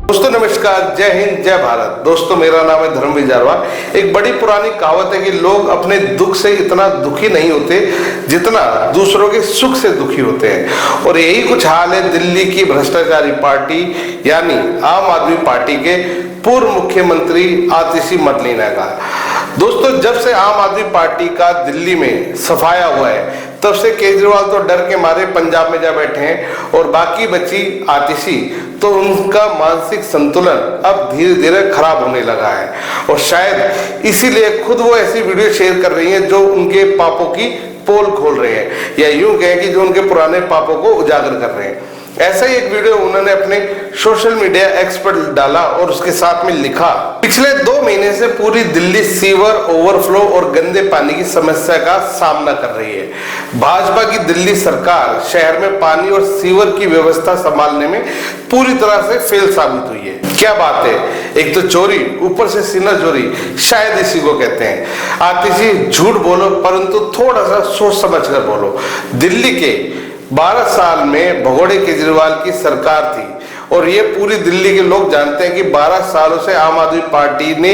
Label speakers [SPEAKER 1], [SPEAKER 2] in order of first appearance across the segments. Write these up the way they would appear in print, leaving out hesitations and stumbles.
[SPEAKER 1] दोस्तों नमस्कार, जय हिंद, जय भारत। दोस्तों मेरा नाम है धर्मवीर जारवा। एक बड़ी पुरानी कहावत है कि लोग अपने दुख से इतना दुखी नहीं होते जितना दूसरों के सुख से दुखी होते हैं। और यही कुछ हाल है दिल्ली की भ्रष्टाचारी पार्टी यानी आम आदमी पार्टी के पूर्व मुख्यमंत्री आतिशी मदलीना का। दोस्तों जब से आम आदमी पार्टी का दिल्ली में सफाया हुआ है तब से केजरीवाल तो डर के मारे पंजाब में जा बैठे हैं और बाकी बची आतिशी तो उनका मानसिक संतुलन अब धीरे धीरे खराब होने लगा है। और शायद इसीलिए खुद वो ऐसी वीडियो शेयर कर रही हैं जो उनके पापों की पोल खोल रहे हैं, या यूं कहें कि जो उनके पुराने पापों को उजागर कर रहे हैं। ऐसा ही एक वीडियो उन्होंने अपने सोशल मीडिया एक्स पर डाला और उसके साथ में लिखा, पिछले 2 महीने से पूरी दिल्ली सीवर ओवरफ्लो और गंदे पानी की समस्या का सामना कर रही है। भाजपा की दिल्ली सरकार शहर में पानी और सीवर की व्यवस्था संभालने में पूरी तरह से फेल साबित हुई है। क्या बात है, एक तो चोरी, ऊपर से सीना चोरी, शायद इसी को कहते हैं। आतिशी झूठ बोलो परंतु थोड़ा सा सोच समझ कर बोलो। दिल्ली के 12 साल में भगोड़े केजरीवाल की सरकार थी और ये पूरी दिल्ली के लोग जानते हैं कि 12 सालों से आम आदमी पार्टी ने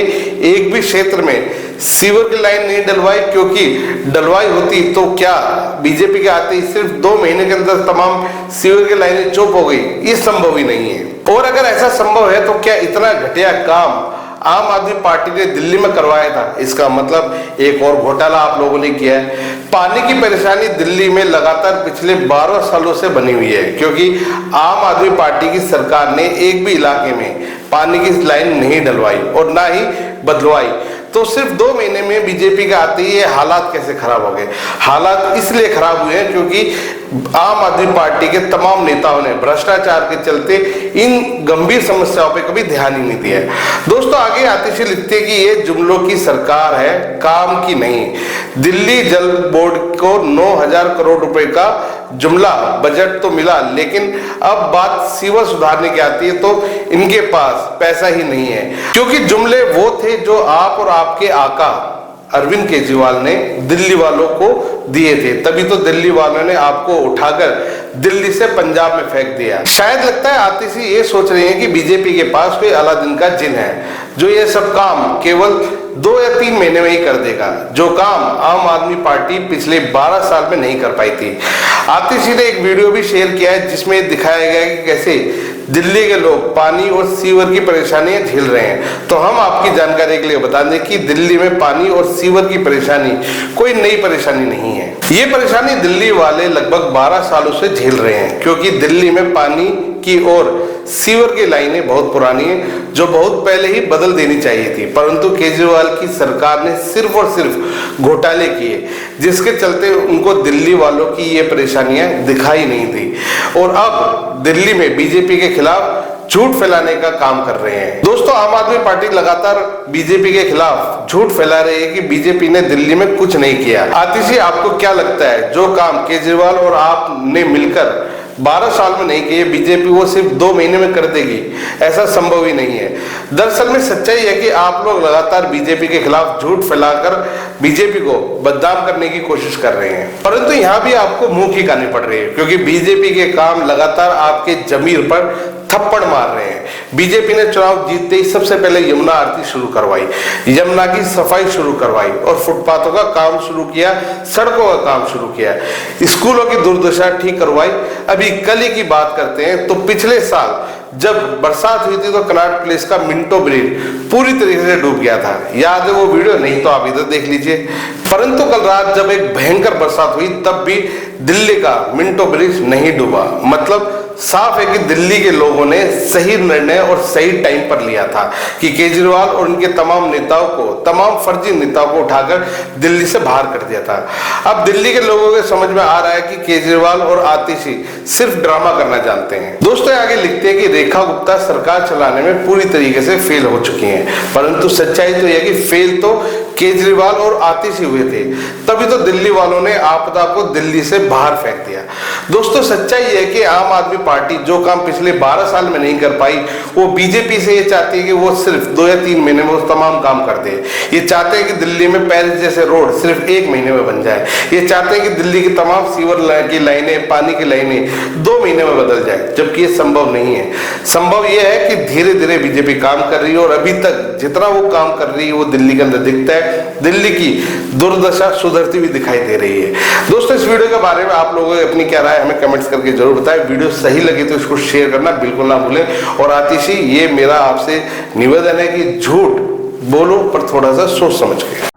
[SPEAKER 1] एक भी क्षेत्र में सीवर की लाइन नहीं डलवाई, क्योंकि डलवाई होती तो क्या बीजेपी के आते ही सिर्फ 2 महीने के अंदर तमाम सीवर की लाइनें चुप हो गई? ये संभव ही नहीं है। और अगर ऐसा संभव है तो क्या इतना घटिया काम आम आदमी पार्टी ने दिल्ली में करवाया था? इसका मतलब एक और घोटाला आप लोगों ने किया है। पानी की परेशानी दिल्ली में लगातार पिछले 12 सालों से बनी हुई है, क्योंकि आम आदमी पार्टी की सरकार ने एक भी इलाके में पानी की लाइन नहीं डलवाई और ना ही बदलवाई। तो सिर्फ 2 महीने में बीजेपी के आते ही ये हालात कैसे खराब हो गए? हालात इसलिए खराब हुए हैं क्योंकि आम आदमी पार्टी के तमाम नेताओं ने भ्रष्टाचार के चलते इन गंभीर समस्याओं पे कभी ध्यान ही नहीं दिया। दोस्तों आगे आतिशी लिखते हैं कि ये जुमलों की सरकार है, काम की नहीं। दिल्ली जल बोर्ड को 9,000 करोड़ रुपए का जुमला बजट तो मिला, लेकिन अब बात सीवर सुधारने की आती है तो इनके पास पैसा ही नहीं है, क्योंकि जुमले वो थे जो आप और आपके आका अरविंद केजरीवाल ने दिल्ली वालों को दिए थे। तभी तो दिल्ली वालों ने आपको उठाकर दिल्ली से पंजाब में फेंक दिया। शायद लगता है आतिशी ये सोच रही है कि बीजेपी के पास कोई अलादीन का जिन है जो ये सब काम केवल 2 या 3 महीने में ही कर देगा, जो काम आम आदमी पार्टी पिछले 12 साल में नहीं कर पाई थी। आतिशी ने एक वीडियो भी शेयर किया है जिसमें दिखाया गया है कि कैसे दिल्ली के लोग पानी और सीवर की परेशानियां झेल रहे हैं। तो हम आपकी जानकारी के लिए बता दें कि दिल्ली में पानी और सीवर की परेशानी कोई नई परेशानी नहीं है। ये परेशानी दिल्ली वाले लगभग 12 सालों से झेल रहे हैं, क्योंकि दिल्ली में पानी की और सीवर की लाइनें बहुत पुरानी है जो बहुत पहले ही बदल देनी चाहिए थी, परंतु केजरीवाल की सरकार ने सिर्फ और सिर्फ घोटाले किए, जिसके चलते उनको दिल्ली वालों की ये परेशानियां दिखाई नहीं दी और अब दिल्ली में बीजेपी के खिलाफ झूठ फैलाने का काम कर रहे हैं। दोस्तों आम आदमी पार्टी लगातार बीजेपी के खिलाफ झूठ फैला रही है कि बीजेपी ने दिल्ली में कुछ नहीं किया। आतिशी आपको क्या लगता है, जो काम केजरीवाल और आप ने मिलकर 12 साल में नहीं किए, बीजेपी वो सिर्फ 2 महीने में कर देगी? ऐसा संभव ही नहीं है। दरअसल में सच्चाई है कि आप लोग लगातार बीजेपी के खिलाफ झूठ फैलाकर बीजेपी को बदनाम करने की कोशिश कर रहे हैं, परंतु यहाँ भी आपको मुंह की खानी पड़ रही है, क्योंकि बीजेपी के काम लगातार आपके जमीर पर थप्पड़ मार रहे हैं। बीजेपी ने चुनाव जीतते ही सबसे पहले यमुना आरती शुरू करवाई, यमुना की सफाई शुरू करवाई और फुटपाथों का काम शुरू किया, सड़कों का काम शुरू किया, स्कूलों की दुर्दशा ठीक करवाई। अभी कल ही की बात करते हैं तो पिछले साल जब बरसात हुई थी तो कनॉट प्लेस का मिंटो ब्रिज पूरी तरीके से डूब गया था। याद है वो वीडियो? नहीं तो आप इधर देख लीजिए। परंतु कल रात जब एक भयंकर बरसात हुई तब भी दिल्ली का मिंटो ब्रिज नहीं डूबा। मतलब साफ है कि दिल्ली के लोगों ने सही निर्णय और सही टाइम पर लिया था कि केजरीवाल और उनके तमाम नेताओं को, तमाम फर्जी नेताओं को उठाकर दिल्ली से बाहर कर दिया था। अब दिल्ली के लोगों के समझ में आ रहा है कि केजरीवाल और आतिशी सिर्फ ड्रामा करना जानते हैं। दोस्तों आगे लिखते हैं कि रेखा गुप्ता सरकार चलाने में पूरी तरीके से फेल हो चुकी हैं, परंतु सच्चाई तो यह कि फेल तो केजरीवाल और आतिशी हुए थे, तभी तो दिल्ली वालों ने आपदा को दिल्ली से बाहर फेंक दिया। दोस्तों सच्चाई है कि आम आदमी पार्टी जो काम पिछले 12 साल में नहीं कर पाई, वो बीजेपी से ये चाहती है कि वो सिर्फ 2 या 3 महीने में वो तमाम काम कर दे। ये चाहते हैं कि दिल्ली में पेरिस जैसे रोड सिर्फ 1 महीने में बन जाए। ये चाहते हैं कि दिल्ली की तमाम सीवर की लाइनें, पानी की लाइनें 2 महीने में बदल जाए, जबकि ये संभव नहीं है। संभव ये है कि धीरे धीरे बीजेपी काम कर रही है और अभी तक जितना वो काम कर रही है वो दिल्ली के अंदर दिखता है। दिल्ली की दुर्दशा सुधरती हुई दिखाई दे रही है। दोस्तों इस वीडियो के बारे में आप लोगों की अपनी क्या राय हमें कमेंट्स करके जरूर बताएं। वीडियो सही लगी तो इसको शेयर करना बिल्कुल ना भूलें। और आतिशी, ये मेरा आपसे निवेदन है कि झूठ बोलो पर थोड़ा सा सोच समझ के।